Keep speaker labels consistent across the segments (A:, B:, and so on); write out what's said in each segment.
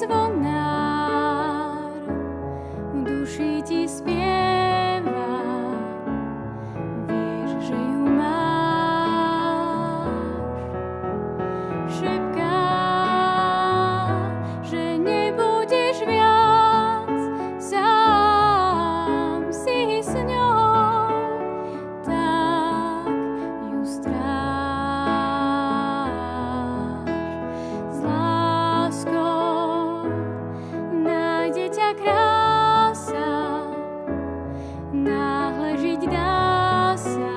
A: zvonár v duši ti spieva, vieš, že ju máš. Šepká, že nebudeš viac sám si s ňou, tak ju stráž. S láskou nájde ťa krása, náhle žiť dá sa,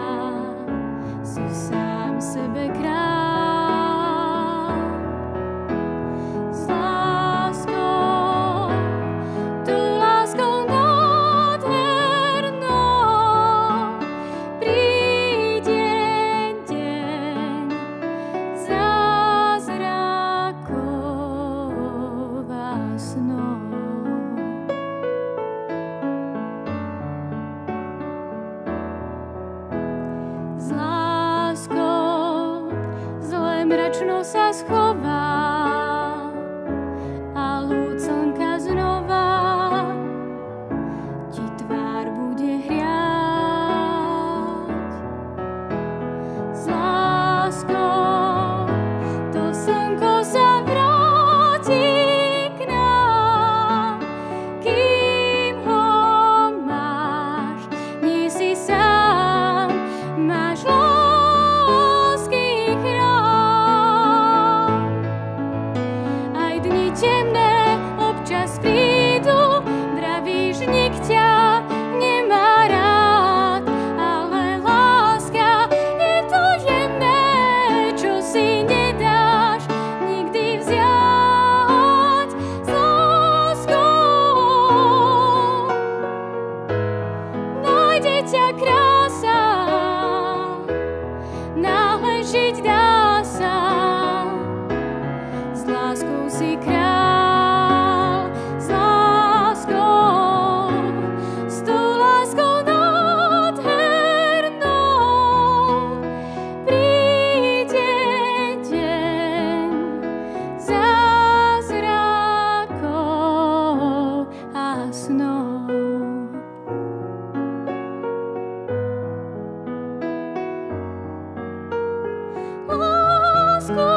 A: si sám sebe král. S láskou, tou láskou nádhernou, príde deň zázrakov a snov. S láskou zlé mračno sa schová a lúč slnka znova ti tvár bude hriať. S láskou to slnko sa vráti k nám, kým ho máš, nie si sám, máš lásky chrám. Aj dni temné občas prídu, vravíš, nik ťa nemá rád, ale láska je to jemné, čo si nedáš nikdy vziať. S láskou nájde ťa krása, náhle žiť dá sa, s láskou si král. S láskou, s tou láskou nádhernou, príde deň zázrakov a snov. Láskou